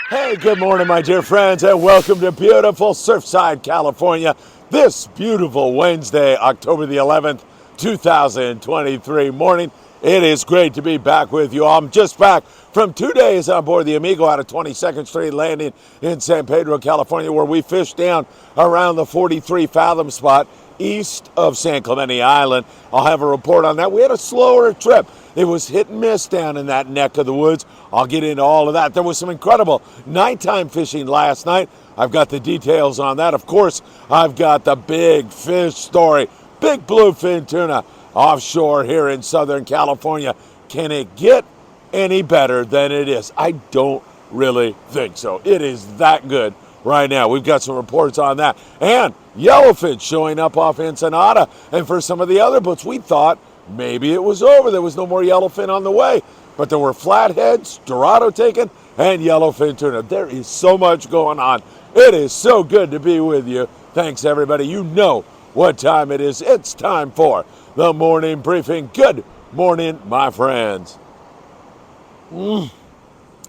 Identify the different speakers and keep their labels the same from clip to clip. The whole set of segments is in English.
Speaker 1: Hey, good morning, my dear friends, and welcome to beautiful Surfside, California. This beautiful Wednesday, October the 11th, 2023 morning. It is great to be back with you. I'm just back from 2 days on board the Amigo out of 22nd Street Landing in San Pedro, California, where we fished down around the 43 fathom spot east of San Clemente Island. I'll have a report on that. We had a slower trip. It was hit and miss down in that neck of the woods. I'll get into all of that. There was some incredible nighttime fishing last night. I've got the details on that. Of course, I've got the big fish story. Big bluefin tuna offshore here in Southern California. Can it get any better than it is? I don't really think so. It is that good right now. We've got some reports on that. And yellowfin showing up off Ensenada. And for some of the other boats, we thought maybe it was over. There was no more yellowfin on the way. But there were flatheads, dorado taken, and yellowfin tuna. There is so much going on. It is so good to be with you. Thanks, everybody. You know what time it is. It's time for the morning briefing. Good morning, my friends.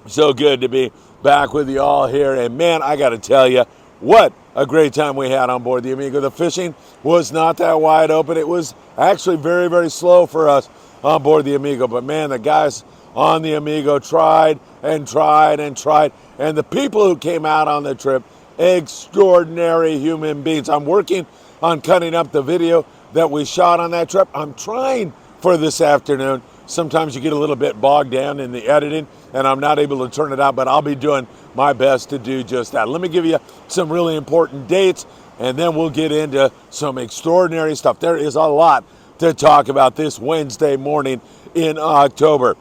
Speaker 1: So good to be back with you all here. And man, I got to tell you, what a great time we had on board the Amigo. The fishing was not that wide open. It was actually very, very slow for us on board the Amigo. But man, the guys on the Amigo tried and tried and tried. And the people who came out on the trip, extraordinary human beings. I'm working on cutting up the video that we shot on that trip. I'm trying for this afternoon. Sometimes you get a little bit bogged down in the editing and I'm not able to turn it out, but I'll be doing my best to do just that. Let me give you some really important dates and then we'll get into some extraordinary stuff. There is a lot to talk about this Wednesday morning in October.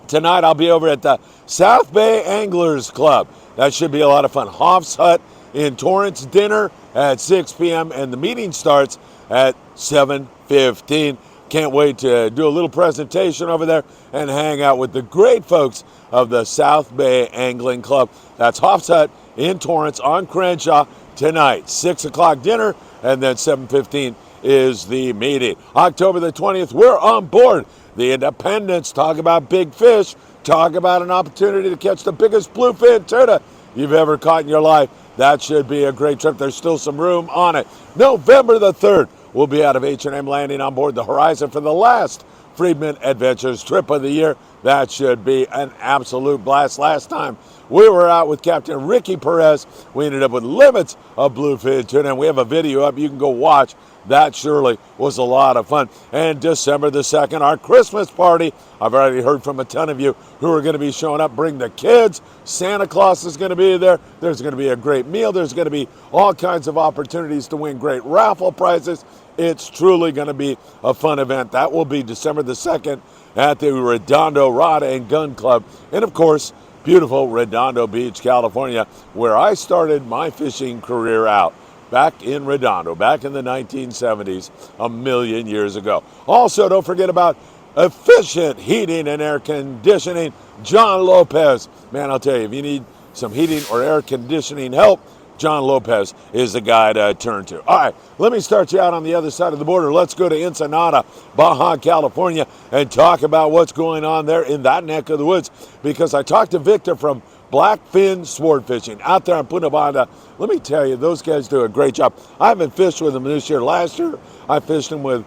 Speaker 1: Tonight I'll be over at the South Bay Anglers Club. That should be a lot of fun. Hoff's Hut in Torrance, dinner at 6 p.m. and the meeting starts at 7:15. Can't wait to do a little presentation over there and hang out with the great folks of the South Bay Angling Club. That's Hoff's Hut in Torrance on Crenshaw tonight. 6 o'clock dinner and then 7:15 is the meeting. October the 20th, we're on board the Independence. Talk about big fish. Talk about an opportunity to catch the biggest bluefin tuna you've ever caught in your life. That should be a great trip. There's still some room on it. November the 3rd, we'll be out of H&M Landing on board the Horizon for the last Freedman Adventures trip of the year. That should be an absolute blast. Last time we were out with Captain Ricky Perez, we ended up with limits of bluefin tuna, and we have a video up you can go watch. That surely was a lot of fun. And December the 2nd, our Christmas party. I've already heard from a ton of you who are going to be showing up. Bring the kids. Santa Claus is going to be there. There's going to be a great meal. There's going to be all kinds of opportunities to win great raffle prizes. It's truly going to be a fun event. That will be December the 2nd at the Redondo Rod and Gun Club. And of course, beautiful Redondo Beach, California, where I started my fishing career out. Back in Redondo, back in the 1970s, a million years ago. Also, don't forget about efficient heating and air conditioning. John Lopez. Man, I'll tell you, if you need some heating or air conditioning help, John Lopez is the guy to turn to. All right, let me start you out on the other side of the border. Let's go to Ensenada, Baja, California, and talk about what's going on there in that neck of the woods. Because I talked to Victor from Blackfin Sport Fishing out there in Punta Banda. Let me tell you, those guys do a great job. I haven't fished with them this year. Last year, I fished them with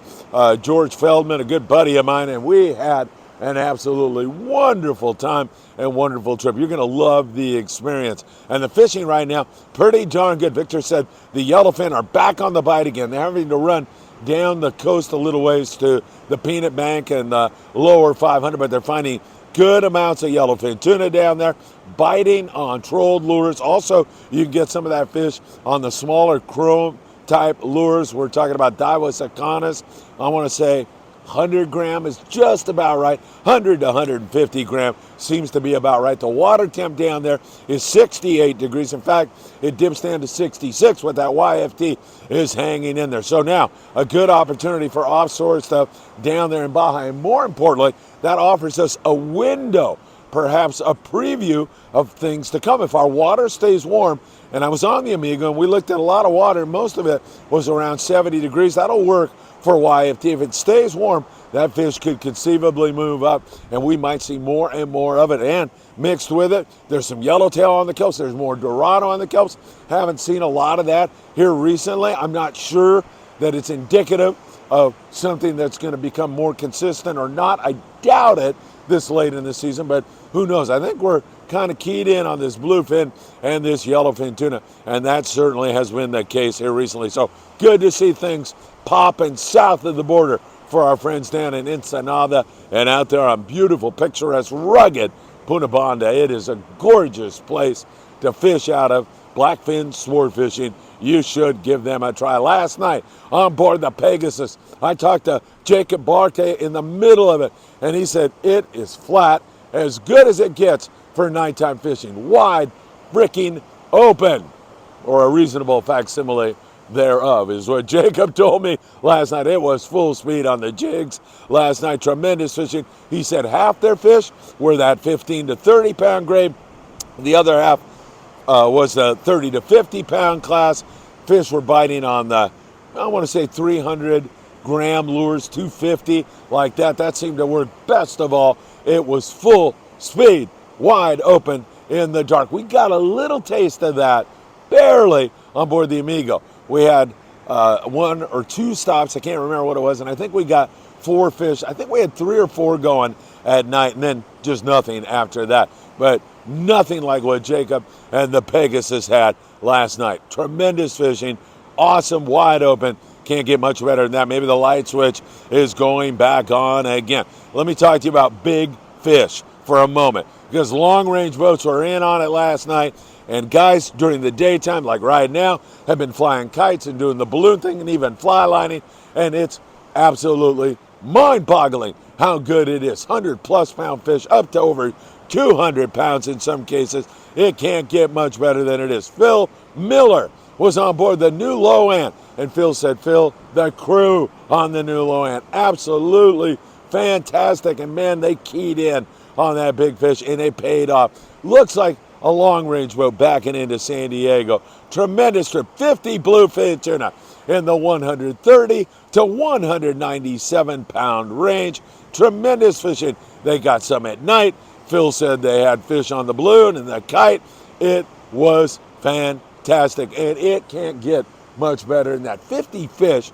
Speaker 1: George Feldman, a good buddy of mine, and we had an absolutely wonderful time and wonderful trip. You're going to love the experience. And the fishing right now, pretty darn good. Victor said the yellowfin are back on the bite again. They're having to run down the coast a little ways to the Peanut Bank and the lower 500, but they're finding good amounts of yellowfin tuna down there, biting on trolled lures. Also, you can get some of that fish on the smaller chrome type lures. We're talking about Daiwa Sacanas. I want to say 100 gram is just about right. 100 to 150 gram seems to be about right. The water temp down there is 68 degrees. In fact, it dips down to 66 with that YFT is hanging in there. So now, a good opportunity for offshore stuff down there in Baja. And more importantly, that offers us a window perhaps a preview of things to come. If our water stays warm, and I was on the Amigo and we looked at a lot of water, most of it was around 70 degrees, that'll work for YFT. If it stays warm, that fish could conceivably move up, and we might see more and more of it. And mixed with it, there's some yellowtail on the kelps. There's more dorado on the kelps. Haven't seen a lot of that here recently. I'm not sure that it's indicative of something that's going to become more consistent or not. I doubt it this late in the season, but who knows? I think we're kind of keyed in on this bluefin and this yellowfin tuna, and that certainly has been the case here recently. So good to see things popping south of the border for our friends down in Ensenada and out there on beautiful, picturesque, rugged Punta Banda. It is a gorgeous place to fish out of. Blackfin sport fishing. You should give them a try. Last night on board the Pegasus, I talked to Jacob Barte in the middle of it, and he said it is flat, as good as it gets for nighttime fishing. Wide freaking open, or a reasonable facsimile thereof, is what Jacob told me last night. It was full speed on the jigs last night. Tremendous fishing. He said half their fish were that 15 to 30 pound grade. The other half was the 30 to 50 pound class. Fish were biting on the, I want to say 300 gram lures, 250, like that. That seemed to work best of all. It was full speed, wide open in the dark. We got a little taste of that, barely, on board the Amigo. We had one or two stops, I can't remember what it was, and I think we got 4 fish. I think we had 3 or 4 going at night, and then just nothing after that. But nothing like what Jacob and the Pegasus had last night. Tremendous fishing, awesome, wide open. Can't get much better than that. Maybe the light switch is going back on again. Let me talk to you about big fish for a moment, because long-range boats were in on it last night, and guys during the daytime, like right now, have been flying kites and doing the balloon thing and even fly lining, and it's absolutely mind-boggling how good it is. 100-plus pound fish, up to over 200 pounds in some cases. It can't get much better than it is. Phil Miller was on board the new Low-End, and Phil said, Phil, the crew on the new Low-End, absolutely fantastic, and man, they keyed in on that big fish, and they paid off. Looks like a long-range boat backing into San Diego. Tremendous trip, 50 bluefin tuna in the 130 to 197 pound range. Tremendous fishing. They got some at night. Phil said they had fish on the balloon and the kite. It was fantastic, and it can't get much better than that. 50 fish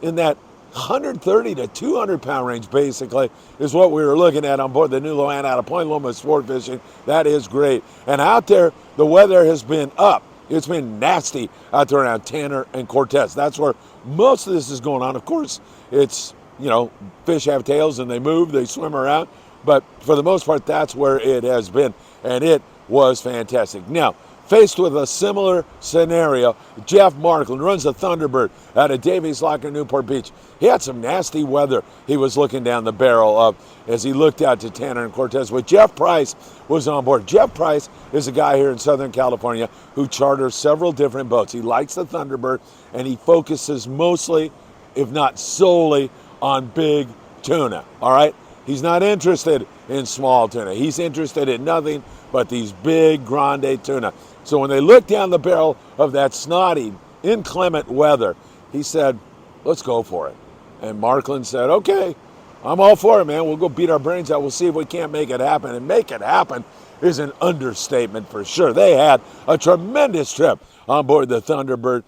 Speaker 1: in that 130 to 200 pound range, basically, is what we were looking at on board the new Low-End out of Point Loma sport fishing. That is great. And out there, the weather has been up. It's been nasty out there around Tanner and Cortez. That's where most of this is going on. Of course, it's, you know, fish have tails and they move, they swim around. But for the most part, that's where it has been, and it was fantastic. Now, faced with a similar scenario, Jeff Markland runs the Thunderbird out of Davies Lock in Newport Beach. He had some nasty weather he was looking down the barrel of as he looked out to Tanner and Cortez. But Jeff Price was on board. Jeff Price is a guy here in Southern California who charters several different boats. He likes the Thunderbird, and he focuses mostly, if not solely, on big tuna, all right? He's not interested in small tuna. He's interested in nothing but these big grande tuna. So when they looked down the barrel of that snotty, inclement weather, he said, let's go for it. And Markland said, okay, I'm all for it, man. We'll go beat our brains out. We'll see if we can't make it happen. And make it happen is an understatement for sure. They had a tremendous trip on board the Thunderbird.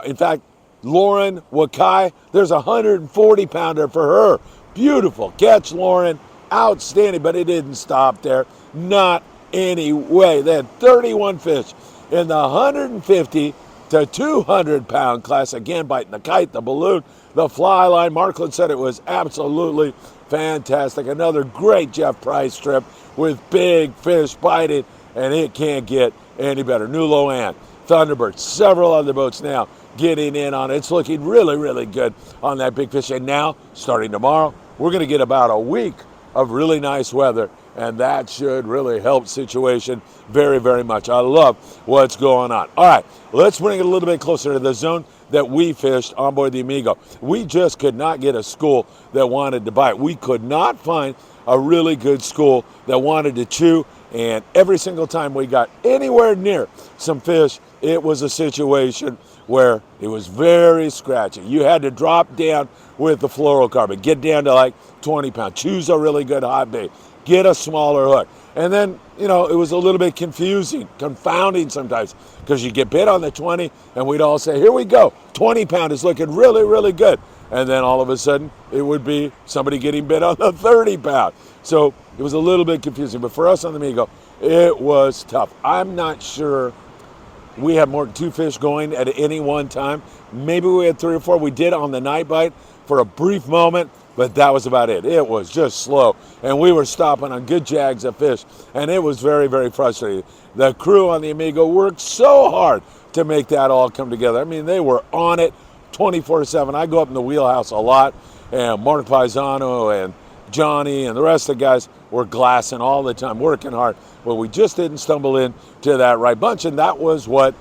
Speaker 1: In fact, Lauren Wakai, there's a 140-pounder for her. Beautiful catch, Lauren. Outstanding, but it didn't stop there. Not any way. They had 31 fish in the 150 to 200 pound class. Again, biting the kite, the balloon, the fly line. Markland said it was absolutely fantastic. Another great Jeff Price trip with big fish biting, and it can't get any better. New Low-End, Thunderbird, several other boats now getting in on it. It's looking really, really good on that big fish. And now, starting tomorrow, we're going to get about a week of really nice weather, and that should really help the situation very, very much. I love what's going on. All right, let's bring it a little bit closer to the zone that we fished on board the Amigo. We just could not get a school that wanted to bite. We could not find a really good school that wanted to chew. And every single time we got anywhere near some fish, it was a situation where it was very scratchy. You had to drop down with the fluorocarbon, get down to like 20 pounds, choose a really good hot bait, get a smaller hook. And then, it was a little bit confusing, confounding sometimes, because you get bit on the 20 and we'd all say, here we go, 20 pound is looking really, really good. And then all of a sudden it would be somebody getting bit on the 30 pound. So it was a little bit confusing, but for us on the Migo, it was tough. I'm not sure we had more than 2 fish going at any one time. Maybe we had 3 or 4. We did on the night bite for a brief moment, but that was about it. It was just slow, and we were stopping on good jags of fish, and it was very, very frustrating. The crew on the Amigo worked so hard to make that all come together. I mean, they were on it 24/7. I go up in the wheelhouse a lot, and Mark Paisano and Johnny and the rest of the guys were glassing all the time, working hard. Well, we just didn't stumble into that right bunch, and that was what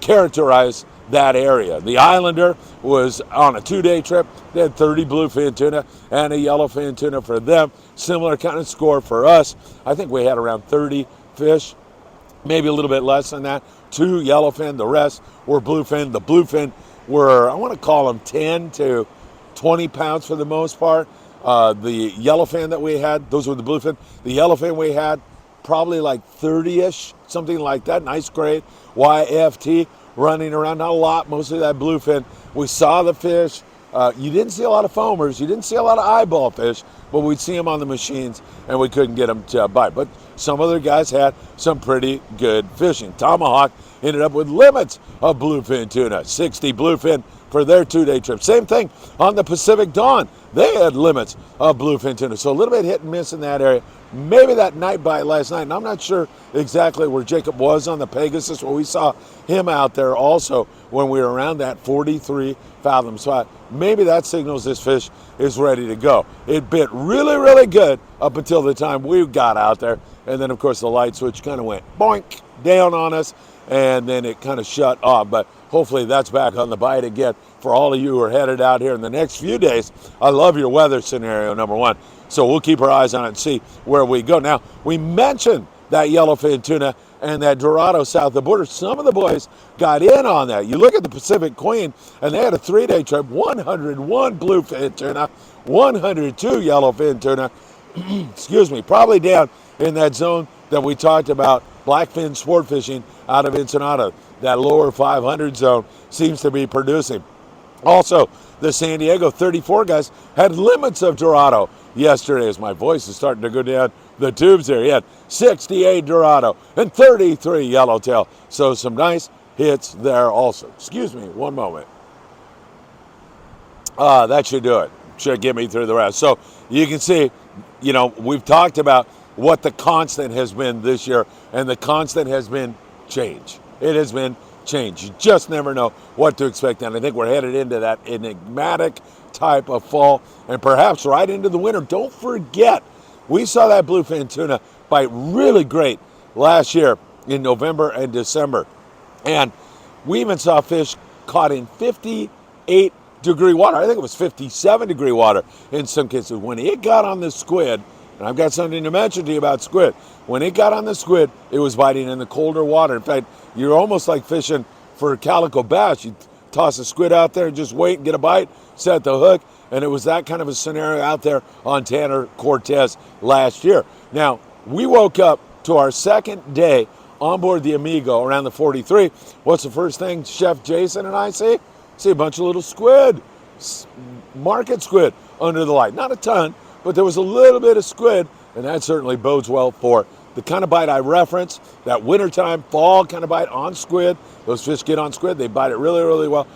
Speaker 1: characterized that area. The Islander was on a 2-day trip. They had 30 bluefin tuna and a yellowfin tuna for them. Similar kind of score for us. I think we had around 30 fish, maybe a little bit less than that. 2 yellowfin, the rest were bluefin. The bluefin were, I want to call them 10 to 20 pounds for the most part. The yellowfin that we had, those were the bluefin. The yellowfin we had, probably like 30-ish, something like that. Nice grade, YFT, running around. Not a lot, mostly that bluefin. We saw the fish. You didn't see a lot of foamers. You didn't see a lot of eyeball fish, but we'd see them on the machines, and we couldn't get them to bite. But some other guys had some pretty good fishing. Tomahawk ended up with limits of bluefin tuna, 60 bluefin for their 2-day trip. Same thing on the Pacific Dawn. They had limits of bluefin tuna. So a little bit hit and miss in that area. Maybe that night bite last night, and I'm not sure exactly where Jacob was on the Pegasus, but we saw him out there also when we were around that 43 fathom spot. Maybe that signals this fish is ready to go. It bit really, really good up until the time we got out there. And then, of course, the light switch kind of went boink down on us, and then it kind of shut off. But hopefully that's back on the bite again for all of you who are headed out here in the next few days. I love your weather scenario, number one. So we'll keep our eyes on it and see where we go. Now, we mentioned that yellowfin tuna and that dorado south of the border. Some of the boys got in on that. You look at the Pacific Queen, and they had a 3-day trip, 101 bluefin tuna, 102 yellowfin tuna, excuse me, probably down in that zone that we talked about, blackfin sport fishing out of Ensenada. That lower 500 zone seems to be producing. Also, the San Diego 34 guys had limits of dorado yesterday, as my voice is starting to go down the tubes there. He had 68 dorado and 33 yellowtail. So some nice hits there also. Excuse me, one moment. That should do it. Should get me through the rest. So you can see, we've talked about what the constant has been this year, and the constant has been change. It has been change. You just never know what to expect, and I think we're headed into that enigmatic type of fall and perhaps right into the winter. Don't forget, we saw that bluefin tuna bite really great last year in November and December, and we even saw fish caught in 58-degree water. I think it was 57-degree water in some cases. When it got on the squid, and I've got something to mention to you about squid, when it got on the squid, it was biting in the colder water. In fact, you're almost like fishing for calico bass. You toss a squid out there and just wait and get a bite, set the hook, and it was that kind of a scenario out there on Tanner Cortez last year. Now, we woke up to our second day on board the Amigo around the 43. What's the first thing Chef Jason and I see? See a bunch of little squid, market squid under the light. Not a ton, but there was a little bit of squid, and that certainly bodes well for the kind of bite I referenced, that wintertime, fall kind of bite on squid. Those fish get on squid, they bite it really, really well.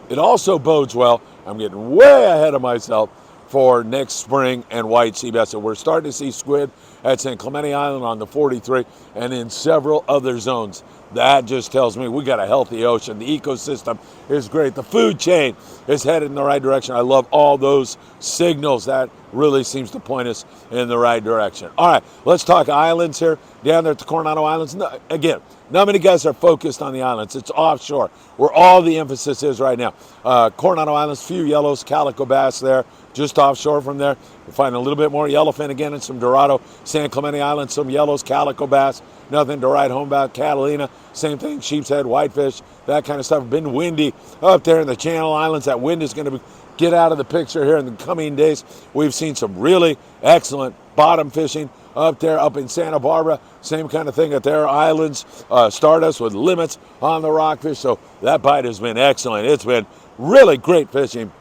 Speaker 1: It also bodes well, I'm getting way ahead of myself, for next spring and white sea bass. So we're starting to see squid at San Clemente Island on the 43 and in several other zones. That just tells me we got a healthy ocean. The ecosystem is great. The food chain is headed in the right direction. I love all those signals. That really seems to point us in the right direction. All right, let's talk islands here. Down there at the Coronado Islands. Again, not many guys are focused on the islands. It's offshore, where all the emphasis is right now. Coronado Islands, few yellows, calico bass there. just offshore from there. You'll find a little bit more yellowfin again and some dorado. San Clemente Island, some yellows, calico bass, nothing to write home about. Catalina, same thing, sheep's head, whitefish, that kind of stuff. Been windy up there in the Channel Islands. That wind is going to get out of the picture here in the coming days. We've seen some really excellent bottom fishing up there, up in Santa Barbara. Same kind of thing at their islands. Stardust with limits on the rockfish. So that bite has been excellent. It's been really great fishing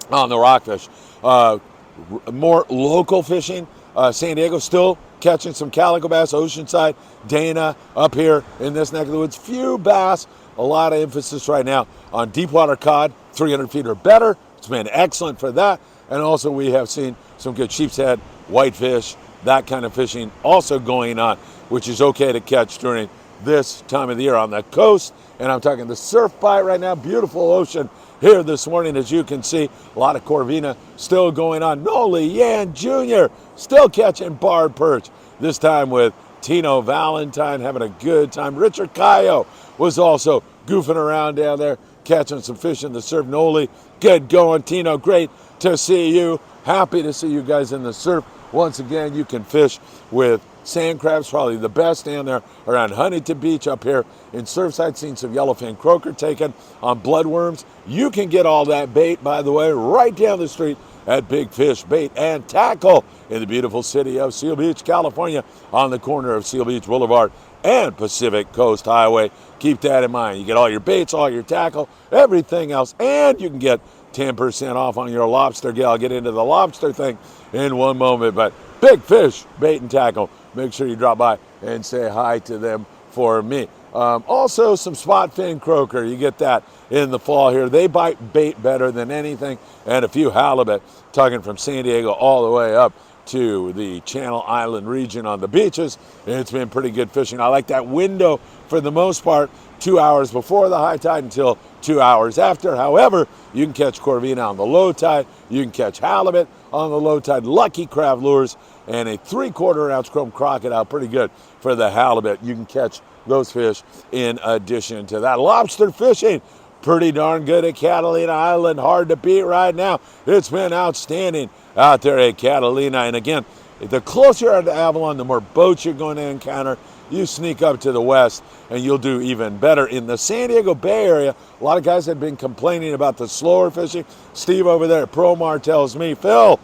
Speaker 1: on the rockfish. More local fishing. San Diego still catching some calico bass, Oceanside, Dana, up here in this neck of the woods. Few bass, a lot of emphasis right now on deep water cod, 300 feet or better. It's been excellent for that. And also we have seen some good sheep's head, whitefish, that kind of fishing also going on, which is okay to catch during this time of the year on the coast. And I'm talking the surf bite right now, beautiful ocean here this morning, as you can see. A lot of Corvina still going on. Noli Yan Jr. still catching barred perch, this time with Tino Valentine having a good time. Richard Cayo was also goofing around down there, catching some fish in the surf. Noli, good going. Tino, great to see you. Happy to see you guys in the surf. Once again, you can fish with sand crabs, probably the best down there around Huntington Beach up here in Surfside. Seen some yellowfin croaker taken on bloodworms. You can get all that bait, by the way, right down the street at Big Fish Bait and Tackle in the beautiful city of Seal Beach, California, on the corner of Seal Beach Boulevard and Pacific Coast Highway. Keep that in mind. You get all your baits, all your tackle, everything else, and you can get 10% off on your lobster gill. I'll get into the lobster thing in one moment, but Big Fish Bait and Tackle, make sure you drop by and say hi to them for me. Also some spot fin croaker, you get that in the fall here. They bite bait better than anything, and a few halibut, talking from San Diego all the way up to the Channel Island region on the beaches. It's been pretty good fishing. I like that window for the most part, 2 hours before the high tide until 2 hours after. However, you can catch Corvina on the low tide, you can catch halibut on the low tide, Lucky Craft lures, and a 3/4 ounce chrome crocodile, pretty good for the halibut. You can catch those fish in addition to that. Lobster fishing, pretty darn good at Catalina Island, hard to beat right now. It's been outstanding out there at Catalina. And again, the closer you are to Avalon, the more boats you're going to encounter. You sneak up to the west and you'll do even better. In the San Diego Bay Area, a lot of guys have been complaining about the slower fishing. Steve over there at Promar tells me, Phil,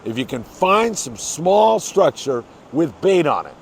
Speaker 1: if you can find some small structure with bait on it,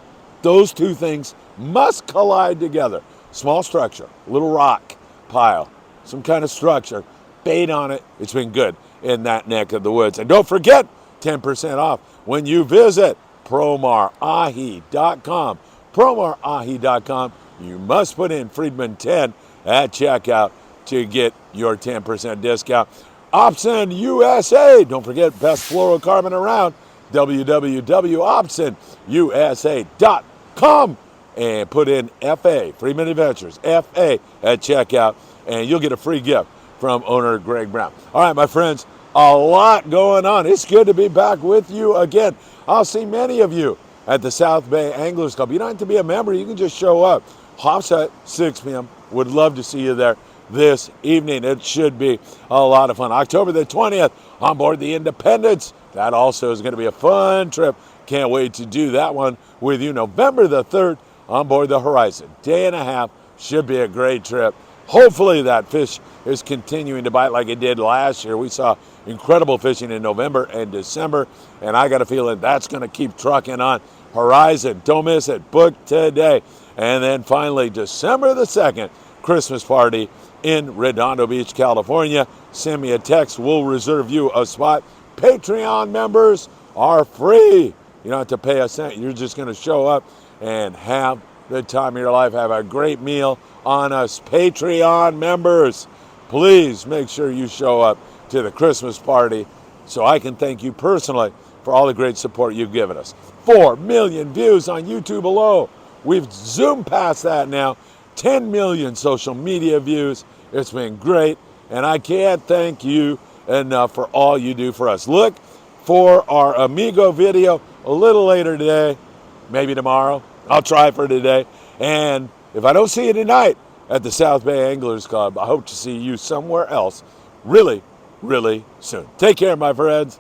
Speaker 1: those two things must collide together. Small structure, little rock pile, some kind of structure, bait on it. It's been good in that neck of the woods. And don't forget, 10% off when you visit promarahi.com. promarahi.com. You must put in Friedman10 at checkout to get your 10% discount. Opsin USA. Don't forget, best fluorocarbon around. www.opsinusa.com and put in FA, Freedman Adventures, FA at checkout, and you'll get a free gift from owner Greg Brown. All right, my friends, a lot going on. It's good to be back with you again. I'll see many of you at the South Bay Anglers Club. You don't have to be a member. You can just show up. Hops at 6 p.m. Would love to see you there this evening. It should be a lot of fun. October the 20th on board the Independence. That also is going to be a fun trip. Can't wait to do that one with you. November the 3rd on board the Horizon. Day and a half. Should be a great trip. Hopefully that fish is continuing to bite like it did last year. We saw incredible fishing in November and December, and I got a feeling that's going to keep trucking on. Horizon, don't miss it. Book today. And then finally, December the 2nd, Christmas party in Redondo Beach, California. Send me a text. We'll reserve you a spot. Patreon members are free. You don't have to pay a cent. You're just going to show up and have the time of your life. Have a great meal on us. Patreon members, please make sure you show up to the Christmas party so I can thank you personally for all the great support you've given us. 4 million views on YouTube alone. We've zoomed past that now. 10 million social media views. It's been great, and I can't thank you enough for all you do for us. Look for our Amigo video a little later today, maybe tomorrow. I'll try for today. And if I don't see you tonight at the South Bay Anglers Club, I hope to see you somewhere else really, really soon. Take care, my friends.